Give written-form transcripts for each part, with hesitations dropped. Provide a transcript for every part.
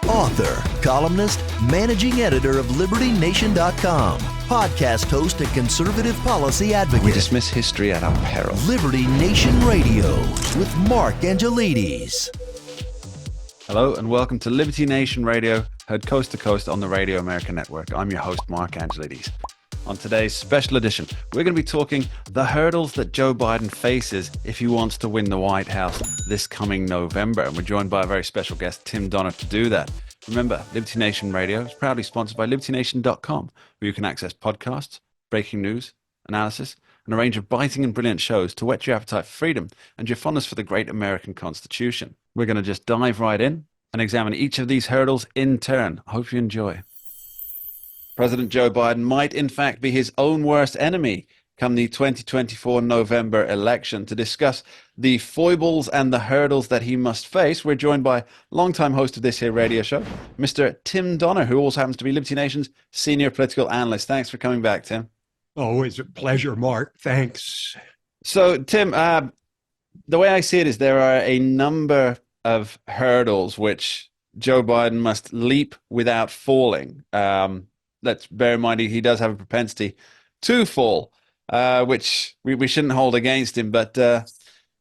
Author, columnist, managing editor of LibertyNation.com, podcast host and conservative policy advocate. We dismiss history at our peril. Liberty Nation Radio with Mark Angelides. Hello and welcome to Liberty Nation Radio, heard coast to coast on the Radio America Network. I'm your host, Mark Angelides. On today's special edition, we're going to be talking the hurdles that Joe Biden faces if he wants to win the White House this coming November. And we're joined by a very special guest, Tim Donner, to do that. Remember, Liberty Nation Radio is proudly sponsored by LibertyNation.com, where you can access podcasts, breaking news, analysis, and a range of biting and brilliant shows to whet your appetite for freedom and your fondness for the great American Constitution. We're going to just dive right in and examine each of these hurdles in turn. I hope you enjoy. President Joe Biden might in fact be his own worst enemy come the 2024 November election. To discuss the foibles and the hurdles that he must face, we're joined by longtime host of this here radio show, Mr. Tim Donner, who also happens to be Liberty Nation's senior political analyst. Thanks for coming back, Tim. Always a pleasure, Mark. Thanks. So, Tim, the way I see it is there are a number of hurdles which Joe Biden must leap without falling. Let's bear in mind he does have a propensity to fall, which we shouldn't hold against him. But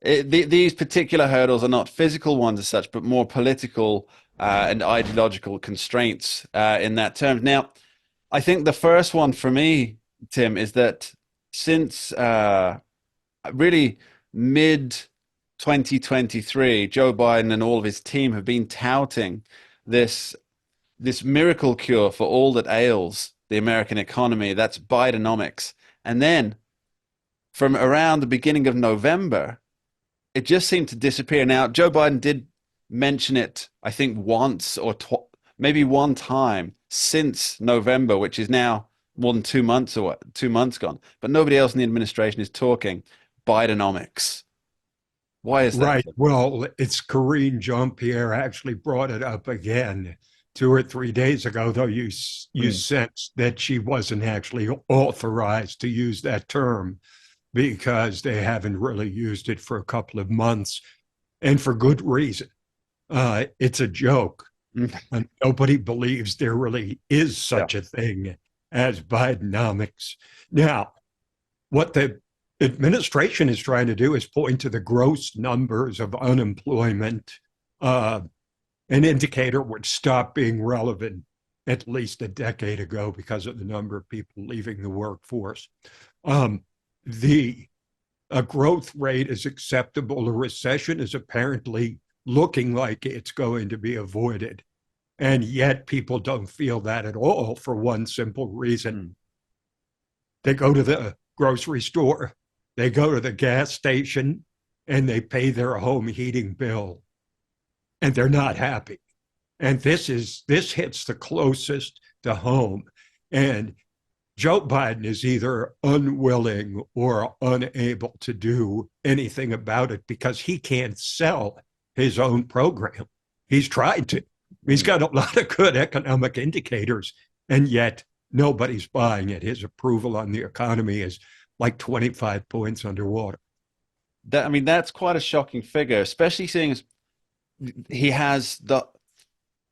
these particular hurdles are not physical ones as such, but more political and ideological constraints in that term. Now, I think the first one for me, Tim, is that since really mid-2023, Joe Biden and all of his team have been touting this miracle cure for all that ails the American economy. That's Bidenomics. And then from around the beginning of November, it just seemed to disappear. Now, Joe Biden did mention it, I think, once or maybe one time since November, which is now more than 2 months or 2 months gone. But nobody else in the administration is talking Bidenomics. Why is that? Right. Well, it's Karine Jean-Pierre actually brought it up again 2 or 3 days ago, though you sensed that she wasn't actually authorized to use that term because they haven't really used it for a couple of months, and for good reason. It's a joke. And nobody believes there really is such a thing as Bidenomics. Now, what the administration is trying to do is point to the gross numbers of unemployment. An indicator would stop being relevant at least a decade ago because of the number of people leaving the workforce. A growth rate is acceptable. A recession is apparently looking like it's going to be avoided. And yet people don't feel that at all for one simple reason. They go to the grocery store, they go to the gas station, and they pay their home heating bill. And they're not happy. And this hits the closest to home. And Joe Biden is either unwilling or unable to do anything about it because he can't sell his own program. He's tried to. He's got a lot of good economic indicators, and yet nobody's buying it. His approval on the economy is like 25 points underwater. That's quite a shocking figure, especially seeing as he has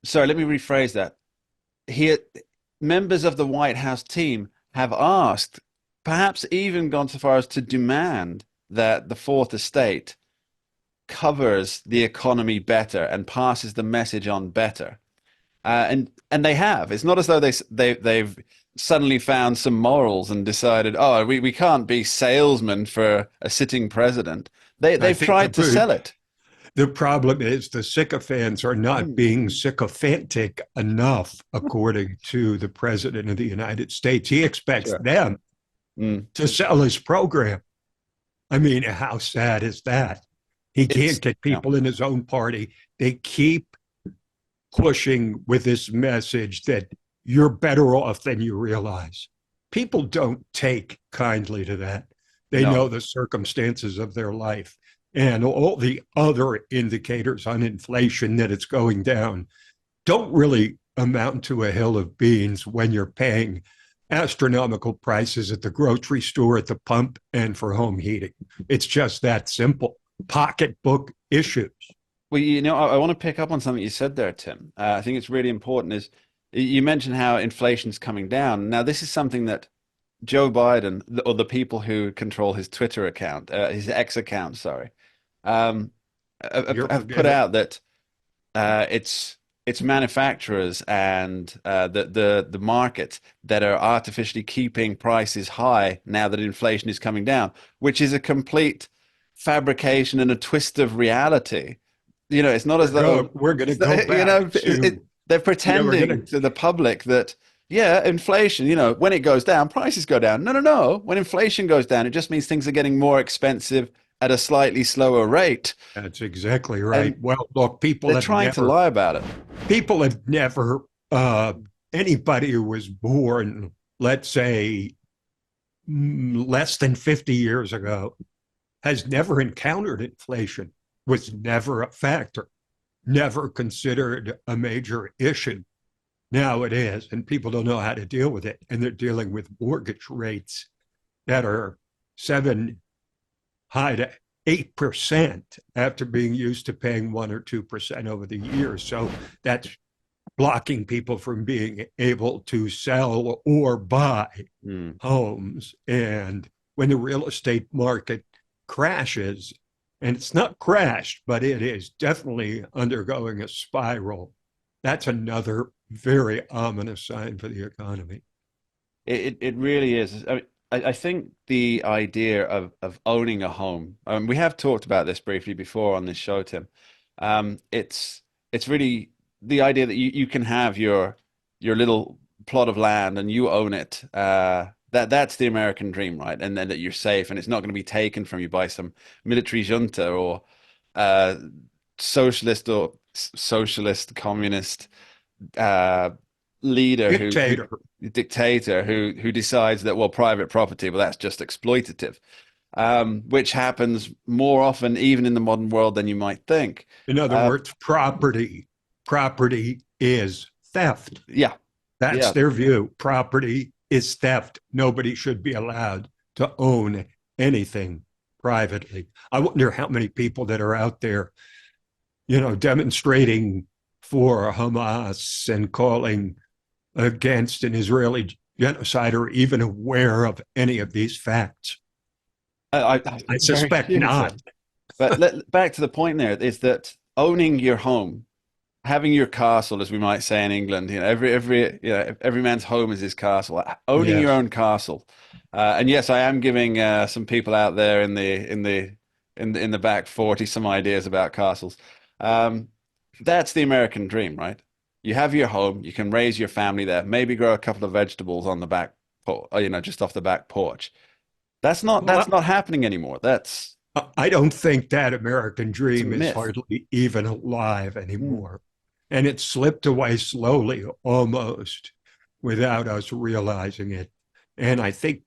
sorry, let me rephrase that. Members of the White House team have asked, perhaps even gone so far as to demand that the Fourth Estate covers the economy better and passes the message on better. And they have. It's not as though they've suddenly found some morals and decided, we can't be salesmen for a sitting president. They've tried to sell it. The problem is the sycophants are not being sycophantic enough, according to the president of the United States. He expects them to sell his program. I mean, how sad is that? He can't get people in his own party. They keep pushing with this message that you're better off than you realize. People don't take kindly to that. They know the circumstances of their life. And all the other indicators on inflation that it's going down don't really amount to a hill of beans when you're paying astronomical prices at the grocery store, at the pump, and for home heating. It's just that simple. Pocketbook issues. Well, you know, I want to pick up on something you said there, Tim. I think it's really important. Is you mentioned how inflation's coming down. Now, this is something that Joe Biden, or the people who control his Twitter account, his X account, sorry, um, You're have put forgetting. out that it's manufacturers and the market that are artificially keeping prices high now that inflation is coming down, which is a complete fabrication and a twist of reality. You know, it's not as though We're going to it's go not, you back know to, they're we're going pretending to, to the public that yeah, inflation, you know, when it goes down, prices go down. No, no, no. When inflation goes down, it just means things are getting more expensive at a slightly slower rate. that's exactly right. And Well, look, they're trying to lie about it. people have never, anybody who was born, let's say, less than 50 years ago, has never encountered inflation, was never a factor, never considered a major issue. Now it is, and people don't know how to deal with it. And they're dealing with mortgage rates that are 7 high to 8% after being used to paying 1 or 2% over the years. So that's blocking people from being able to sell or buy Mm. homes. And when the real estate market crashes, and it's not crashed, but it is definitely undergoing a spiral, that's another very ominous sign for the economy. It really is. I mean, I think the idea of owning a home, we have talked about this briefly before on this show, Tim. It's really the idea that you can have your little plot of land and you own it. That's the American dream, right? And then that you're safe and it's not going to be taken from you by some military junta or uh, socialist communist uh, leader Dictator. dictator who decides that well private property well that's just exploitative, which happens more often even in the modern world than you might think. In other uh, words, property is theft. yeah, That's yeah. their view. Property is theft. Nobody should be allowed to own anything privately. I wonder how many people that are out there, demonstrating for Hamas and calling against an Israeli genocide are even aware of any of these facts. I Very suspect few, not. Tim. But back to the point there is that owning your home, having your castle, as we might say in England, you know, every man's home is his castle. Owning your Yes. own castle, and yes, I am giving some people out there in the back 40 some ideas about castles. Um, that's the American dream, right? You have your home, you can raise your family there, maybe grow a couple of vegetables on the back, you know, just off the back porch. That's Well, not happening anymore. I don't think that American It's a dream is myth. hardly even alive Mm. anymore. And it slipped away slowly, almost without us realizing it. And I think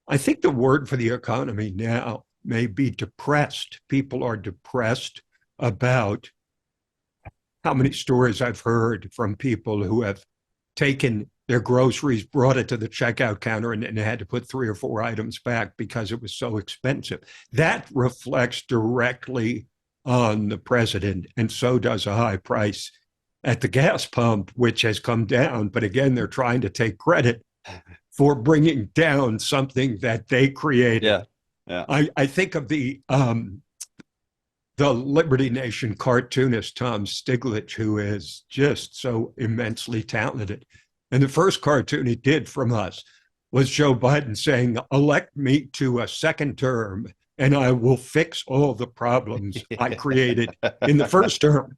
the word for the economy now may be depressed. People are depressed about how many stories I've heard from people who have taken their groceries, brought it to the checkout counter, and had to put 3 or 4 items back because it was so expensive. That reflects directly on the president, and so does a high price at the gas pump, which has come down. But again, they're trying to take credit for bringing down something that they created. Yeah, yeah. I think of the Liberty Nation cartoonist Tom Stiglitz, who is just so immensely talented. And the first cartoon he did from us was Joe Biden saying, "Elect me to a second term, and I will fix all the problems I created in the first term."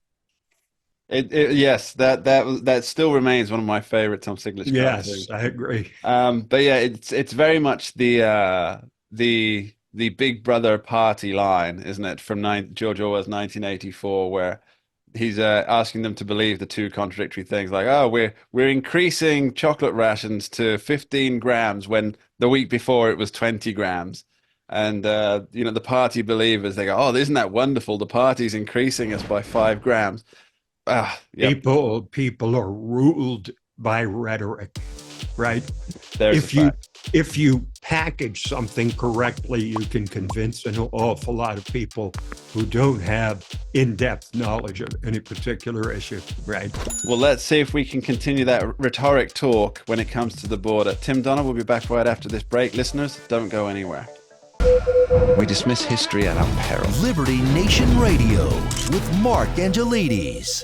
Yes, that still remains one of my favorite Tom Siglitz Yes, cartoons. I agree. But yeah, it's very much the Big Brother party line, isn't it, from George Orwell's 1984, where he's asking them to believe the two contradictory things, like, oh, we're increasing chocolate rations to 15 grams when the week before it was 20 grams. And you know, the party believers, they go, oh, isn't that wonderful? The party's increasing us by 5 grams. Ah, yep, People are ruled by rhetoric, right? there's a If you fact. if you package something correctly, you can convince an awful lot of people who don't have in-depth knowledge of any particular issue, right? Well, let's see if we can continue that rhetoric talk when it comes to the border. Tim Donner will be back right after this break. Listeners, don't go anywhere. We dismiss history at our peril. Liberty Nation Radio with Mark Angelides.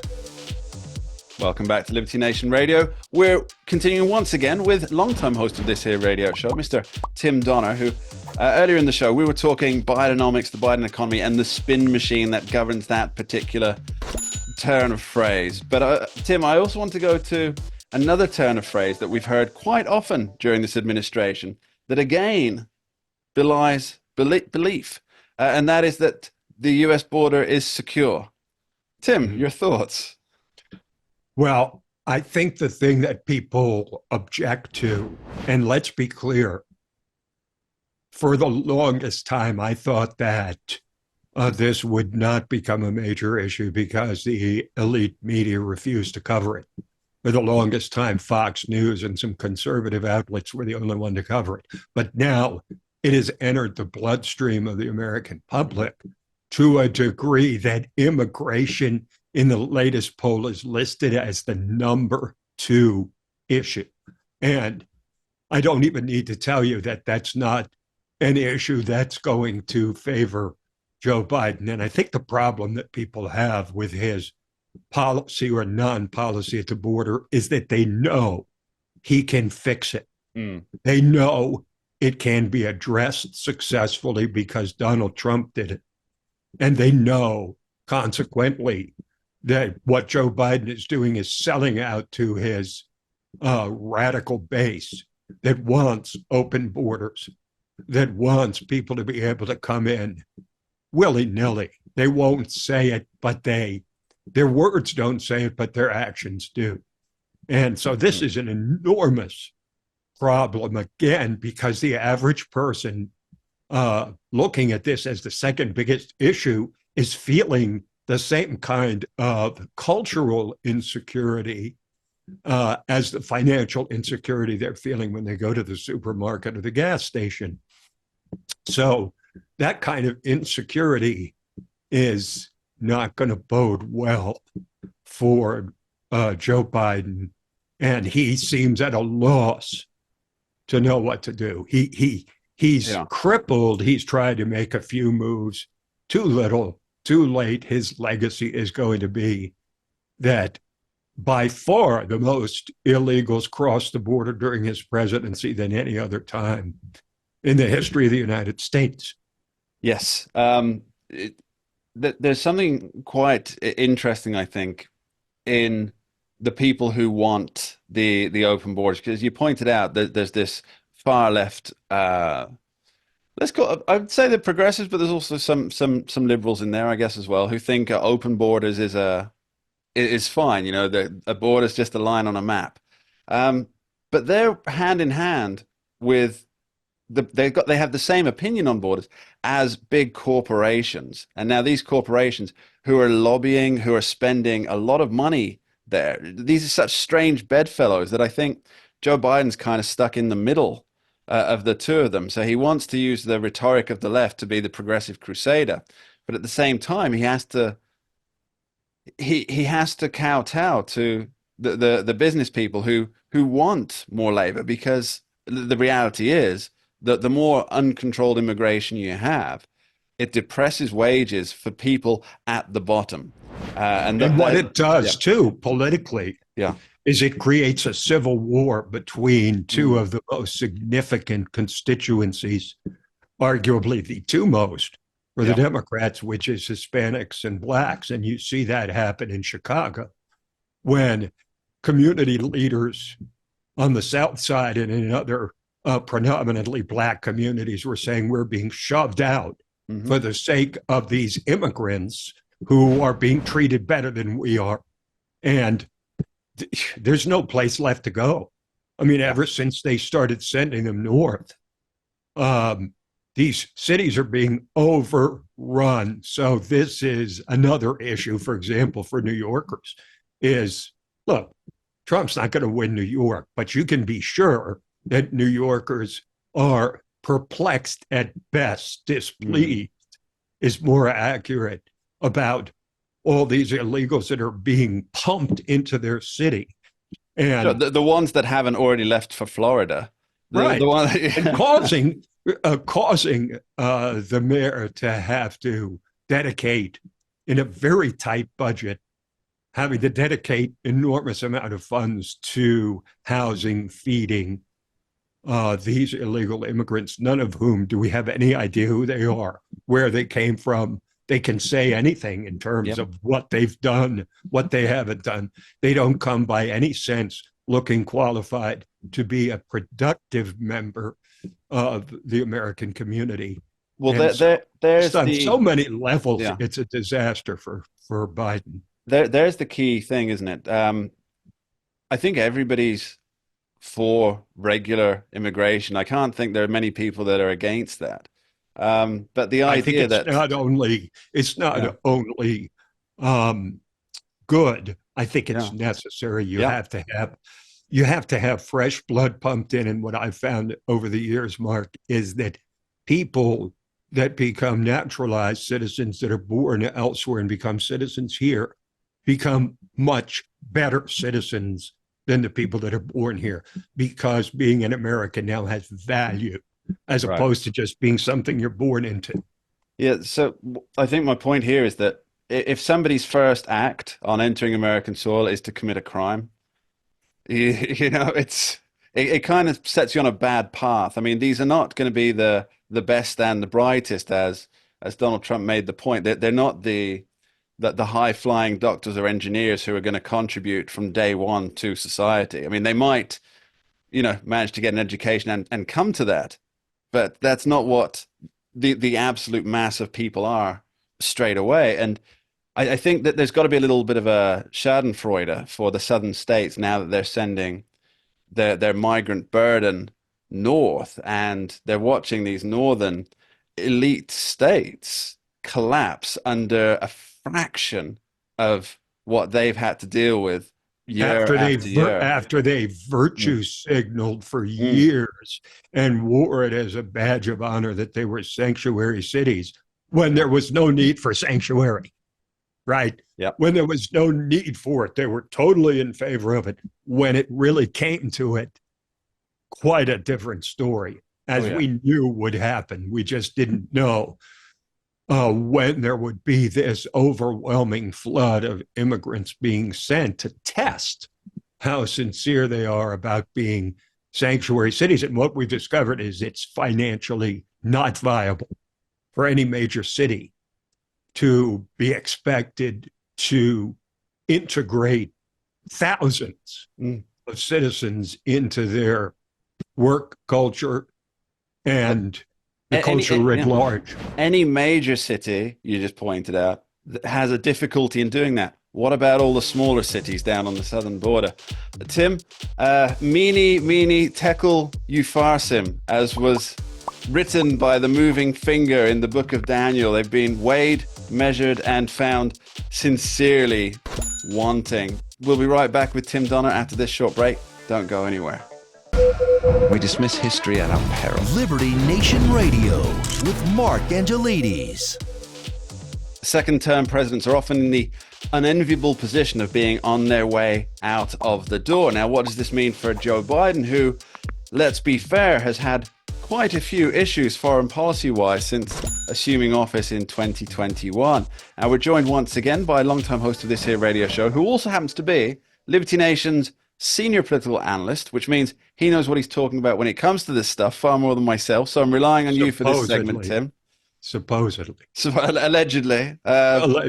Welcome back to Liberty Nation Radio. We're continuing once again with longtime host of this here radio show, Mr. Tim Donner, who earlier in the show we were talking Bidenomics, the Biden economy, and the spin machine that governs that particular turn of phrase. But Tim, I also want to go to another turn of phrase that we've heard quite often during this administration that again belies belief, and that is that the U.S. border is secure. Tim, your thoughts? Well, I think the thing that people object to, and let's be clear, for the longest time, I thought that this would not become a major issue because the elite media refused to cover it. For the longest time, Fox News and some conservative outlets were the only one to cover it. But now it has entered the bloodstream of the American public to a degree that immigration in the latest poll is listed as the number 2 issue. And I don't even need to tell you that that's not an issue that's going to favor Joe Biden. And I think the problem that people have with his policy or non-policy at the border is that they know he can fix it. They know it can be addressed successfully because Donald Trump did it. And they know, consequently, that what Joe Biden is doing is selling out to his radical base that wants open borders, that wants people to be able to come in willy-nilly. They won't say it, but their words don't say it, but their actions do. And so this is an enormous problem, again, because the average person looking at this as the second biggest issue is feeling the same kind of cultural insecurity as the financial insecurity they're feeling when they go to the supermarket or the gas station. So that kind of insecurity is not going to bode well for Joe Biden, and he seems at a loss to know what to do. He's crippled. He's tried to make a few moves. Too little, too late. His legacy is going to be that by far the most illegals crossed the border during his presidency than any other time in the history of the United States. Yes. There's something quite interesting, I think, in the people who want the open borders, because you pointed out that there's this far left, let's call, I'd say the progressives, but there's also some liberals in there, I guess, as well, who think open borders is fine. You know, a border is just a line on a map. But they're hand in hand with they have the same opinion on borders as big corporations. And now these corporations who are lobbying, who are spending a lot of money there, these are such strange bedfellows that I think Joe Biden's kind of stuck in the middle of the two of them. So he wants to use the rhetoric of the left to be the progressive crusader, but at the same time he has to kowtow to the business people who want more labor, because the reality is that the more uncontrolled immigration you have, it depresses wages for people at the bottom. And what it does too, politically, is it creates a civil war between two of the most significant constituencies, arguably the two most for the Democrats, which is Hispanics and blacks. And you see that happen in Chicago when community leaders on the South Side and in other predominantly black communities were saying we're being shoved out for the sake of these immigrants who are being treated better than we are. And there's no place left to go. I mean, ever since they started sending them north, these cities are being overrun. So this is another issue, for example, for New Yorkers is, look, Trump's not going to win New York, but you can be sure that New Yorkers are perplexed at best, displeased is more accurate, about all these illegals that are being pumped into their city. And Sure, the ones that haven't already left for Florida. right. The one, And causing the mayor to have to dedicate, in a very tight budget, having to dedicate enormous amount of funds to housing, feeding these illegal immigrants, none of whom do we have any idea who they are, where they came from. They can say anything in terms of what they've done, what they haven't done. They don't come by any sense looking qualified to be a productive member of the American community. well, There's on so many levels, Yeah. it's a disaster for Biden. There's the key thing, isn't it? I think everybody's for regular immigration. I can't think there are many people that are against that. But the I think idea it's that not only good. I think it's necessary. You have to have fresh blood pumped in. And what I've found over the years, Mark, is that people that become naturalized citizens that are born elsewhere and become citizens here become much better citizens than the people that are born here, because being an American now has value as opposed to just being something you're born into. Yeah, so I think my point here is that if somebody's first act on entering American soil is to commit a crime, you know, it kind of sets you on a bad path. I mean, these are not going to be the best and the brightest, as Donald Trump made the point. They're not the high-flying doctors or engineers who are going to contribute from day one to society. I mean, they might, manage to get an education and come to that, but that's not what the absolute mass of people are straight away. And I think that there's got to be a little bit of a schadenfreude for the southern states now that they're sending their migrant burden north, and they're watching these northern elite states collapse under a fraction of what they've had to deal with after they virtue signaled for years and wore it as a badge of honor that they were sanctuary cities when there was no need for sanctuary, right? Yep. When there was no need for it, they were totally in favor of it. When it really came to it, quite a different story, as we knew would happen. We just didn't know when there would be this overwhelming flood of immigrants being sent to test how sincere they are about being sanctuary cities. And what we've discovered is it's financially not viable for any major city to be expected to integrate thousands of citizens into their work culture and the culture writ large. Any major city, you just pointed out, has a difficulty in doing that. What about all the smaller cities down on the southern border? Tim, Mene Tekel Upharsin, as was written by the moving finger in the book of Daniel, they've been weighed, measured, and found sincerely wanting. We'll be right back with Tim Donner after this short break. Don't go anywhere. We dismiss history at our peril. Liberty Nation Radio with Mark Angelides. Second-term presidents are often in the unenviable position of being on their way out of the door. Now, what does this mean for Joe Biden, who, let's be fair, has had quite a few issues foreign policy-wise since assuming office in 2021? And we're joined once again by a longtime host of this here radio show, who also happens to be Liberty Nation's senior political analyst, which means he knows what he's talking about when it comes to this stuff far more than myself. So I'm relying on you for this segment, Tim. Supposedly. Allegedly.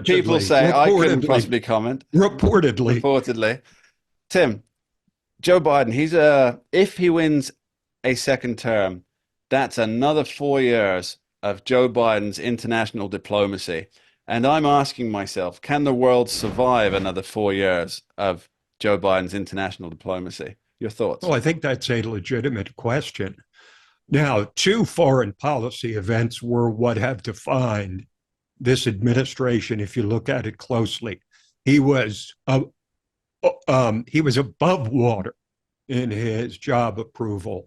People say I couldn't possibly comment. Reportedly. Tim, Joe Biden, if he wins a second term, that's another 4 years of Joe Biden's international diplomacy. And I'm asking myself, can the world survive another 4 years of Joe Biden's international diplomacy? Your thoughts? Well, I think that's a legitimate question. Now, two foreign policy events were what have defined this administration, if you look at it closely. He was above water in his job approval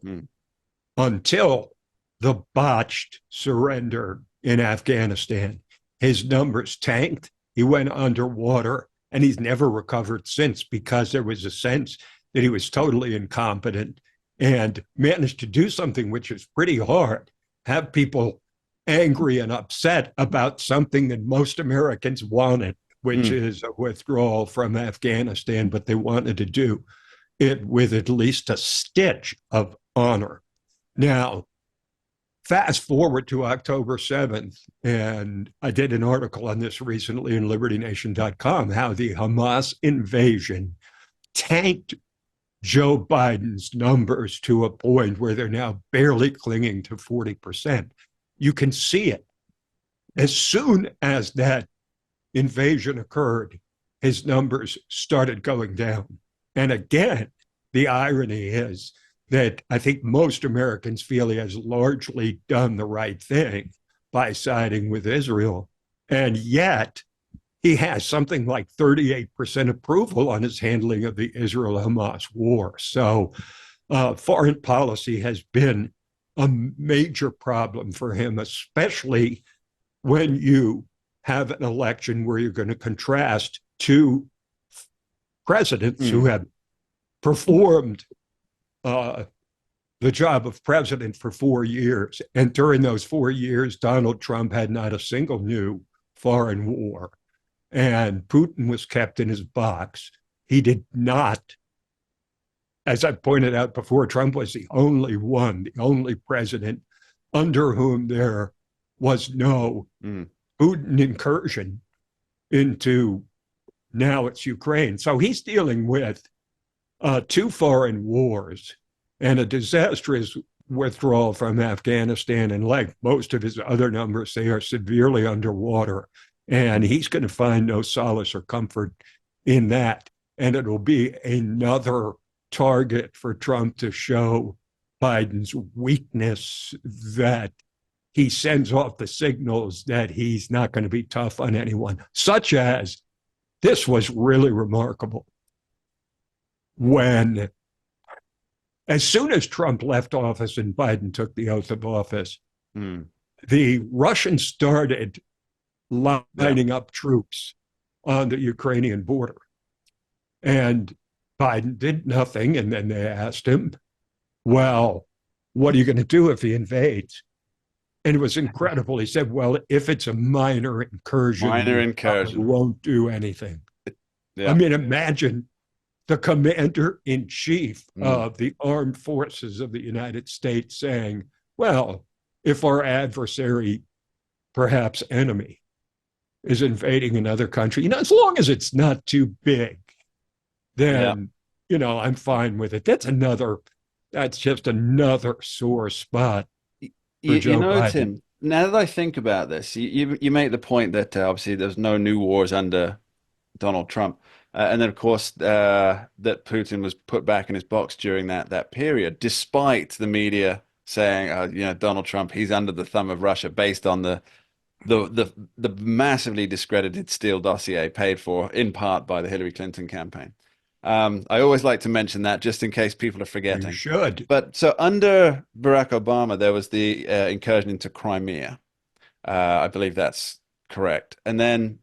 until the botched surrender in Afghanistan. His numbers tanked. He went underwater, and he's never recovered since because there was a sense that he was totally incompetent and managed to do something which is pretty hard, have people angry and upset about something that most Americans wanted, which is a withdrawal from Afghanistan, but they wanted to do it with at least a stitch of honor. Now, fast forward to October 7th, and I did an article on this recently in LibertyNation.com, how the Hamas invasion tanked Joe Biden's numbers to a point where they're now barely clinging to 40%. You can see it. As soon as that invasion occurred, his numbers started going down. And again, the irony is that I think most Americans feel he has largely done the right thing by siding with Israel. And yet, he has something like 38% approval on his handling of the Israel-Hamas war. So foreign policy has been a major problem for him, especially when you have an election where you're going to contrast two presidents who have performed the job of president for 4 years. And during those 4 years, Donald Trump had not a single new foreign war. And Putin was kept in his box. He did not, as I pointed out before, Trump was the only president under whom there was no Putin incursion into, now it's Ukraine. So he's dealing with 2 foreign wars and a disastrous withdrawal from Afghanistan. And like most of his other numbers, they are severely underwater. And he's going to find no solace or comfort in that. And it'll be another target for Trump to show Biden's weakness, that he sends off the signals that he's not going to be tough on anyone, such as this was really remarkable. When, as soon as Trump left office and Biden took the oath of office, the Russians started lining up troops on the Ukrainian border. And Biden did nothing. And then they asked him, well, what are you going to do if he invades? And it was incredible. He said, well, if it's a minor incursion, we won't do anything. I mean, imagine the commander-in-chief of the armed forces of the United States saying, well, if our adversary, perhaps enemy, is invading another country, as long as it's not too big, then, I'm fine with it. That's just another sore spot for Joe Biden. Tim, now that I think about this, you make the point that obviously there's no new wars under Donald Trump. And then, of course, that Putin was put back in his box during that period, despite the media saying, Donald Trump, he's under the thumb of Russia, based on the massively discredited Steele dossier paid for in part by the Hillary Clinton campaign. I always like to mention that just in case people are forgetting. You should. But so under Barack Obama, there was the incursion into Crimea. I believe that's correct. And then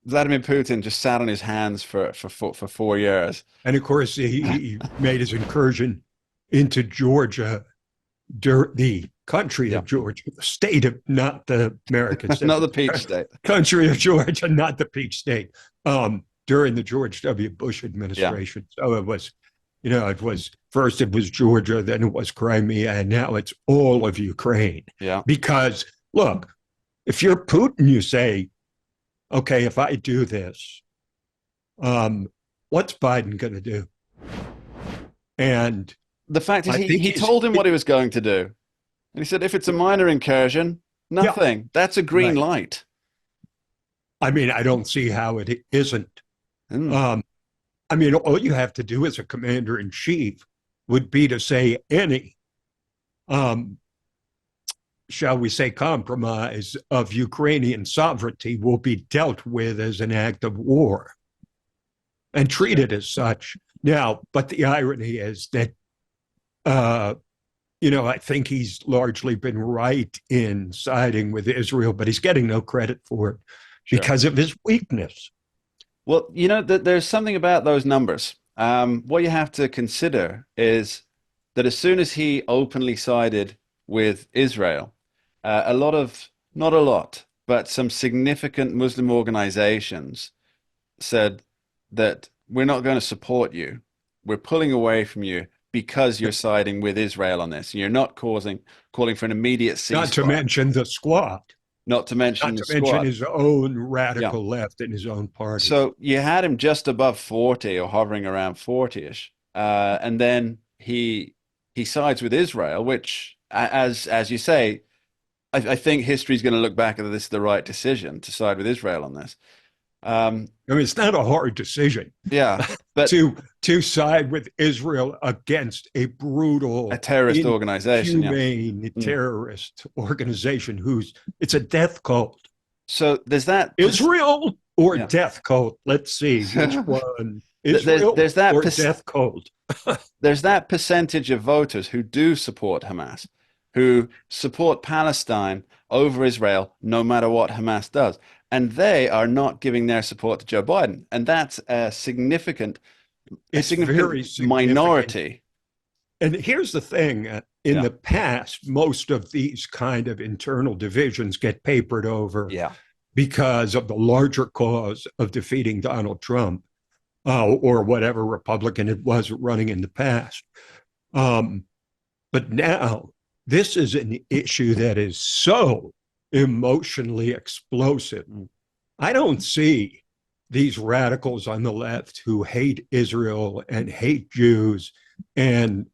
Vladimir Putin just sat on his hands for 4 years. And of course, he made his incursion into Georgia, the country of Georgia, the state of, not the American state. Not the peach state. Country of Georgia, not the peach state, during the George W. Bush administration. So it was, first it was Georgia, then it was Crimea, and now it's all of Ukraine. Yeah. Because, look, if you're Putin, you say, okay, if I do this, what's Biden going to do? And the fact is, he told him what he was going to do. And he said, if it's a minor incursion, nothing. Yeah. That's a green light. I mean, I don't see how it isn't. I mean, all you have to do as a commander-in-chief would be to say any, shall we say, compromise of Ukrainian sovereignty will be dealt with as an act of war and treated as such. Now, but the irony is that I think he's largely been right in siding with Israel, but he's getting no credit for it because of his weakness. Well, there's something about those numbers. What you have to consider is that as soon as he openly sided with Israel, not a lot, but some significant Muslim organizations said that we're not going to support you. We're pulling away from you because you're siding with Israel on this. You're not calling for an immediate ceasefire. Not to mention the Squad. Not to mention his own radical left in his own party. So you had him just above 40 or hovering around 40-ish. And then he sides with Israel, which, as you say, I think history's going to look back at this the right decision to side with Israel on this. It's not a hard decision. Yeah, but to side with Israel against a terrorist organization, humane terrorist organization it's a death cult. So there's that Israel or death cult. Let's see which one. Israel there's that or death cult. There's that percentage of voters who do support Hamas, who support Palestine over Israel, no matter what Hamas does. And they are not giving their support to Joe Biden. And that's a significant minority. And here's the thing. In the past, most of these kind of internal divisions get papered over because of the larger cause of defeating Donald Trump or whatever Republican it was running in the past. But now, this is an issue that is so emotionally explosive. I don't see these radicals on the left who hate Israel and hate Jews and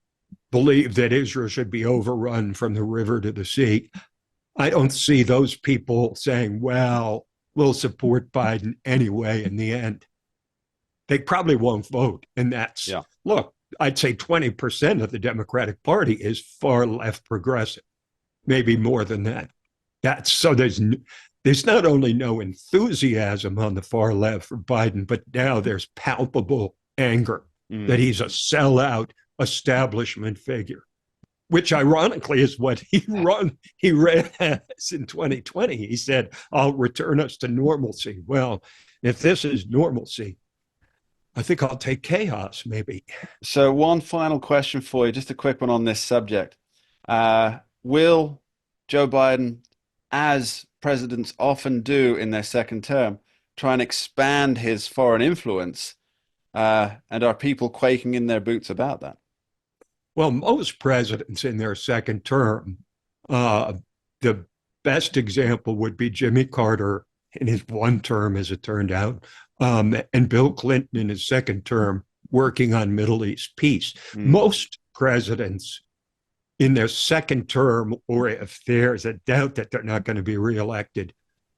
believe that Israel should be overrun from the river to the sea. I don't see those people saying, well, we'll support Biden anyway in the end. They probably won't vote. And that's, look, I'd say 20% of the Democratic Party is far left progressive, maybe more than that. So there's not only no enthusiasm on the far left for Biden, but now there's palpable anger that he's a sellout establishment figure, which ironically is what he ran as in 2020. He said, I'll return us to normalcy. Well, if this is normalcy, I think I'll take chaos, maybe. So one final question for you, just a quick one on this subject. Will Joe Biden, as presidents often do in their second term, try and expand his foreign influence? And are people quaking in their boots about that? Well, most presidents in their second term, the best example would be Jimmy Carter in his one term, as it turned out, and Bill Clinton in his second term, working on Middle East peace. Most presidents in their second term, or if there's a doubt that they're not going to be reelected,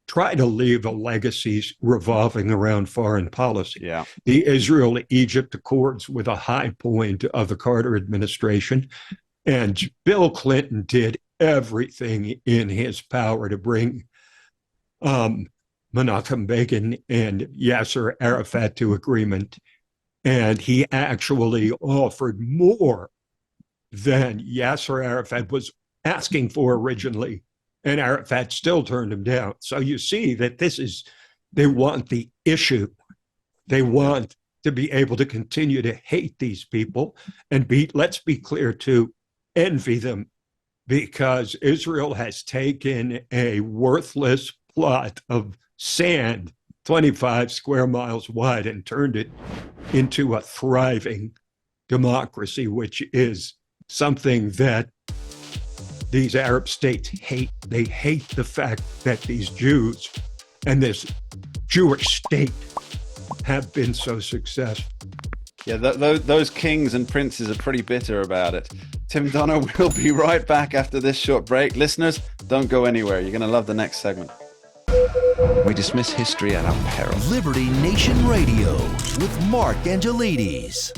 try to leave a legacy revolving around foreign policy. Yeah. The Israel-Egypt Accords were the high point of the Carter administration, and Bill Clinton did everything in his power to bring Menachem Begin and Yasser Arafat to agreement, and he actually offered more than Yasser Arafat was asking for originally, and Arafat still turned him down. So you see that they want the issue. They want to be able to continue to hate these people and let's be clear too, envy them, because Israel has taken a worthless plot of sand 25 square miles wide and turned it into a thriving democracy, which is something that these Arab states hate. They hate the fact that these Jews and this Jewish state have been so successful. Yeah, those kings and princes are pretty bitter about it. Tim Donner will be right back after this short break. Listeners, don't go anywhere. You're going to love the next segment. We dismiss history at our peril. Liberty Nation Radio with Mark Angelides.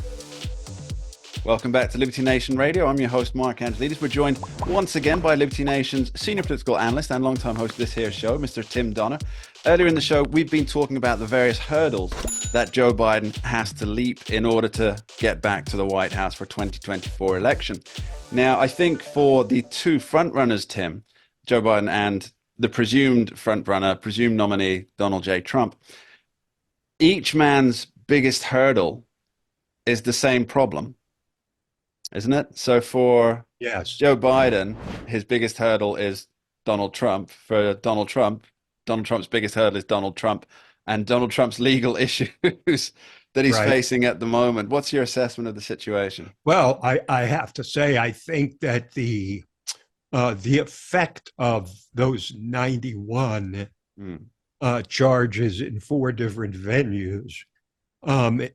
Welcome back to Liberty Nation Radio. I'm your host, Mark Angelides. We're joined once again by Liberty Nation's senior political analyst and longtime host of this here show, Mr. Tim Donner. Earlier in the show, we've been talking about the various hurdles that Joe Biden has to leap in order to get back to the White House for 2024 election. Now, I think for the two frontrunners, Tim, Joe Biden and the presumed frontrunner, presumed nominee, Donald J. Trump, each man's biggest hurdle is the same problem, isn't it? So for Yes. Joe Biden, his biggest hurdle is Donald Trump. For Donald Trump, Donald Trump's biggest hurdle is Donald Trump and Donald Trump's legal issues that he's Right. facing at the moment. What's your assessment of the situation? Well, I have to say, I think that the effect of those 91 charges in 4 different venues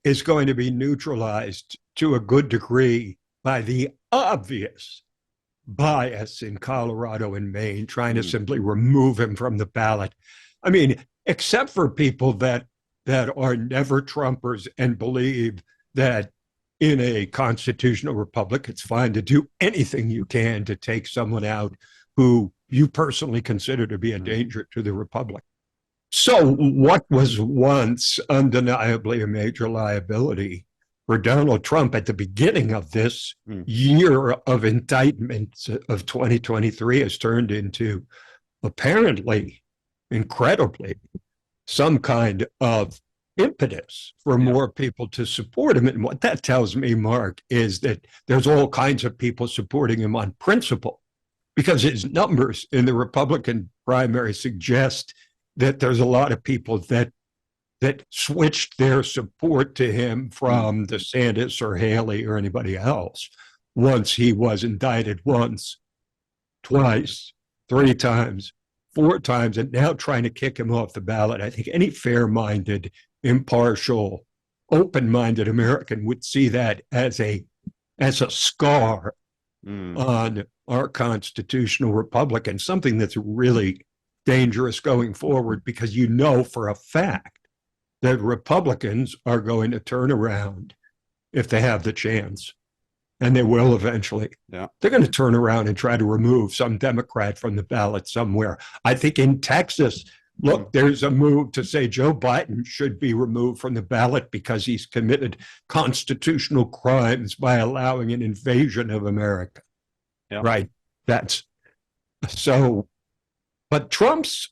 is going to be neutralized to a good degree by the obvious bias in Colorado and Maine, trying to simply remove him from the ballot. I mean, except for people that are never Trumpers and believe that in a constitutional republic, it's fine to do anything you can to take someone out who you personally consider to be a danger to the republic. So what was once undeniably a major liability for Donald Trump at the beginning of this year of indictments of 2023 has turned into, apparently, incredibly, some kind of impetus for more people to support him. And what that tells me, Mark, is that there's all kinds of people supporting him on principle, because his numbers in the Republican primary suggest that there's a lot of people that switched their support to him from DeSantis or Haley or anybody else once he was indicted once, twice, 3 times, 4 times, and now trying to kick him off the ballot. I think any fair-minded, impartial, open-minded American would see that as a scar on our constitutional republic, and something that's really dangerous going forward, because you know for a fact that Republicans are going to turn around if they have the chance, and they will eventually. Yeah. They're going to turn around and try to remove some Democrat from the ballot somewhere. I think in Texas, look, there's a move to say Joe Biden should be removed from the ballot because he's committed constitutional crimes by allowing an invasion of America. Yeah. Right. That's so. But Trump's,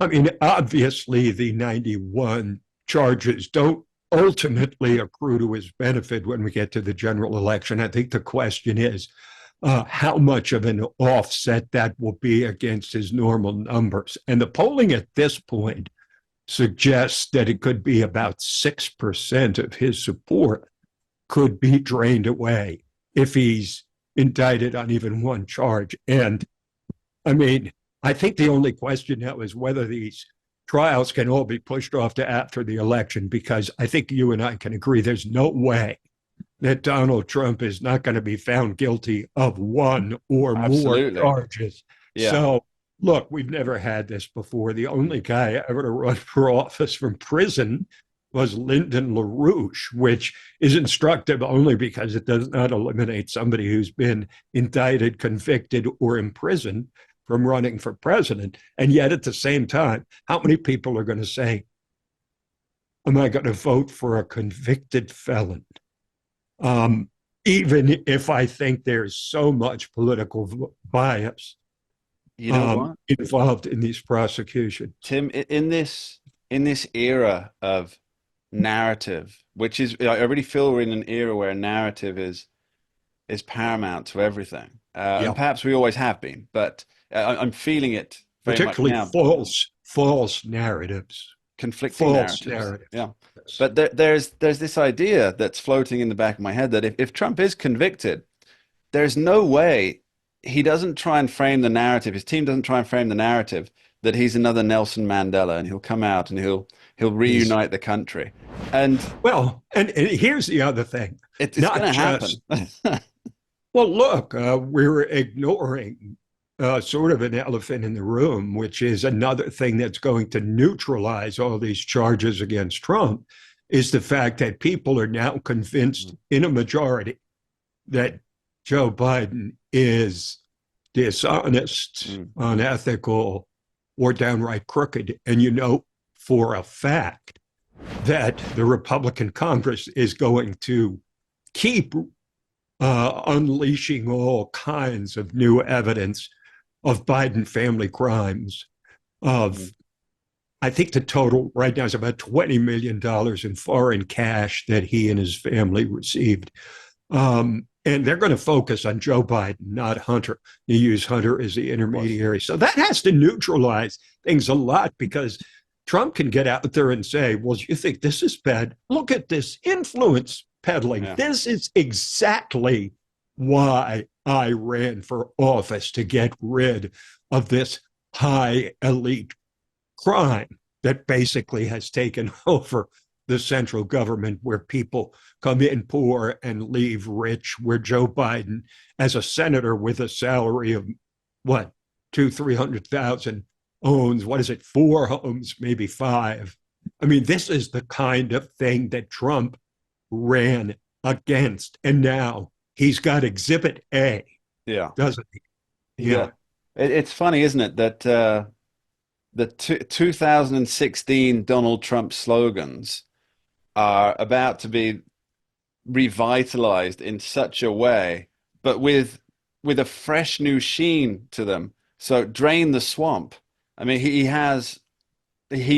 I mean, obviously the 91 charges don't ultimately accrue to his benefit when we get to the general election. I think the question is how much of an offset that will be against his normal numbers. And the polling at this point suggests that it could be about 6% of his support could be drained away if he's indicted on even one charge. And I mean, I think the only question now is whether these trials can all be pushed off to after the election, because I think you and I can agree there's no way that Donald Trump is not going to be found guilty of one or more charges. Yeah. So, look, we've never had this before. The only guy ever to run for office from prison was Lyndon LaRouche, which is instructive only because it does not eliminate somebody who's been indicted, convicted, or imprisoned from running for president. And yet at the same time, how many people are going to say, am I going to vote for a convicted felon? Even if I think there's so much political bias involved in these prosecutions. Tim, in this era of narrative, which is, I really feel we're in an era where narrative is paramount to everything. And perhaps we always have been, but I'm feeling it very particularly much now. false narratives, conflicting narratives. Yeah, yes. But there's this idea that's floating in the back of my head that if Trump is convicted, there's no way he doesn't try and frame the narrative. His team doesn't try and frame the narrative that he's another Nelson Mandela and he'll come out and he'll reunite the country. And here's the other thing. It's going to happen. Well, look, we're ignoring sort of an elephant in the room, which is another thing that's going to neutralize all these charges against Trump, is the fact that people are now convinced in a majority that Joe Biden is dishonest, unethical, or downright crooked. And you know for a fact that the Republican Congress is going to keep unleashing all kinds of new evidence of Biden family crimes. I think the total right now is about $20 million in foreign cash that he and his family received. And they're going to focus on Joe Biden, not Hunter. You use Hunter as the intermediary. So that has to neutralize things a lot, because Trump can get out there and say, well, you think this is bad? Look at this influence peddling. Yeah. This is exactly why I ran for office, to get rid of this high elite crime that basically has taken over the central government, where people come in poor and leave rich, where Joe Biden, as a senator with a salary of what, 300,000, owns, 4 homes, maybe 5. I mean, this is the kind of thing that Trump ran against. And now he's got Exhibit A, doesn't he? Yeah. It's funny, isn't it, that the 2016 Donald Trump slogans are about to be revitalized in such a way, but with a fresh new sheen to them. So drain the swamp. I mean, he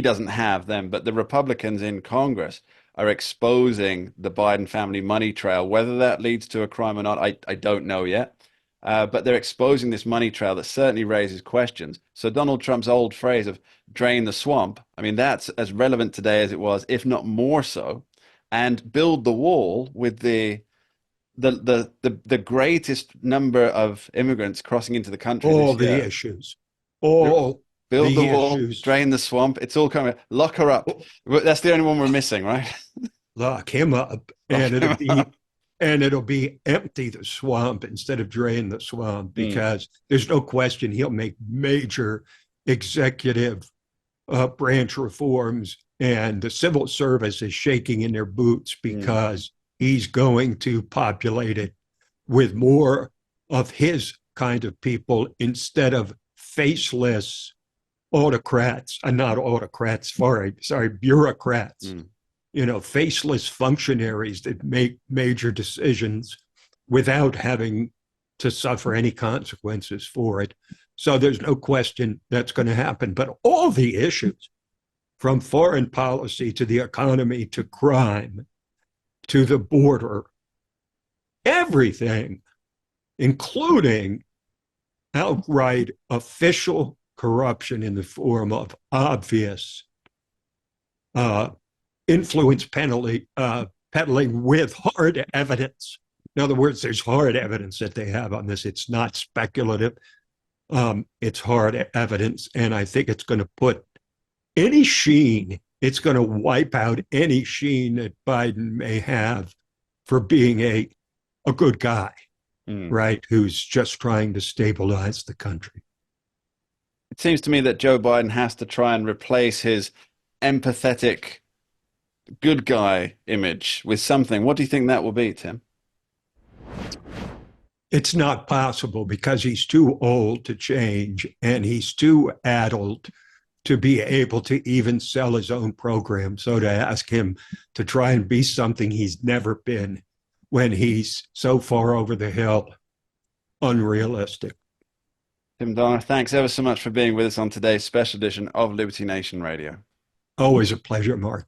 doesn't have them, but the Republicans in Congress are exposing the Biden family money trail. Whether that leads to a crime or not, I don't know yet. But they're exposing this money trail that certainly raises questions. So Donald Trump's old phrase of drain the swamp, I mean, that's as relevant today as it was, if not more so. And build the wall with the greatest number of immigrants crossing into the country. All the issues. All build the wall, issues. Drain the swamp. It's all coming. Lock her up. That's the only one we're missing, right? Lock him up, and it'll be empty the swamp instead of drain the swamp, because there's no question he'll make major executive branch reforms, and the civil service is shaking in their boots, because he's going to populate it with more of his kind of people instead of faceless autocrats, not autocrats, sorry, bureaucrats. Faceless functionaries that make major decisions without having to suffer any consequences for it. So there's no question that's going to happen. But all the issues, from foreign policy to the economy to crime to the border, everything, including outright official corruption in the form of obvious influence peddling with hard evidence. In other words, there's hard evidence that they have on this. It's not speculative. It's hard evidence. And I think it's going to put any sheen, it's going to wipe out any sheen that Biden may have for being a good guy, right? Who's just trying to stabilize the country. It seems to me that Joe Biden has to try and replace his empathetic good guy image with something. What do you think that will be, Tim? It's not possible, because he's too old to change, and he's too addled to be able to even sell his own program. So to ask him to try and be something he's never been when he's so far over the hill, unrealistic. Tim Donner, thanks ever so much for being with us on today's special edition of Liberty Nation Radio. Always a pleasure, Mark.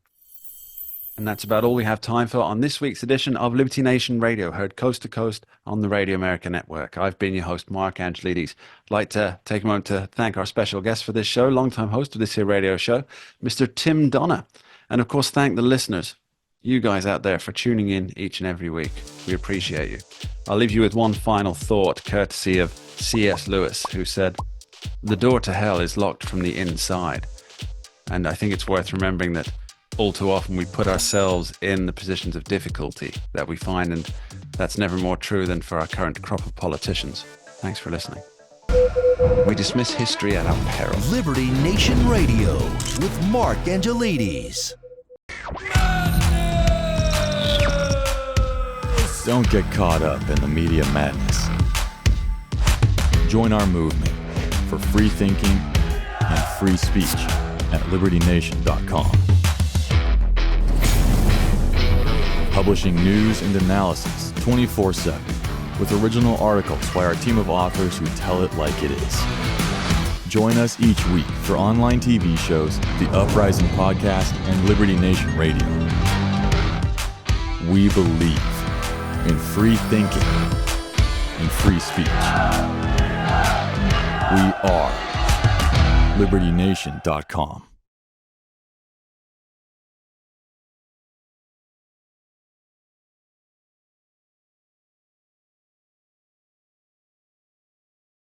And that's about all we have time for on this week's edition of Liberty Nation Radio, heard coast to coast on the Radio America Network. I've been your host, Mark Angelides. I'd like to take a moment to thank our special guest for this show, longtime host of this here radio show, Mr. Tim Donner. And of course, thank the listeners, you guys out there, for tuning in each and every week. We appreciate you. I'll leave you with one final thought, courtesy of C.S. Lewis, who said, "The door to hell is locked from the inside." And I think it's worth remembering that all too often we put ourselves in the positions of difficulty that we find, and that's never more true than for our current crop of politicians. Thanks for listening. We dismiss history at our peril. Liberty Nation Radio with Mark Angelides. Don't get caught up in the media madness. Join our movement for free thinking and free speech at libertynation.com. publishing news and analysis 24/7 with original articles by our team of authors who tell it like it is. Join us each week for online TV shows, The Uprising Podcast, and Liberty Nation Radio. We believe in free thinking and free speech. We are LibertyNation.com.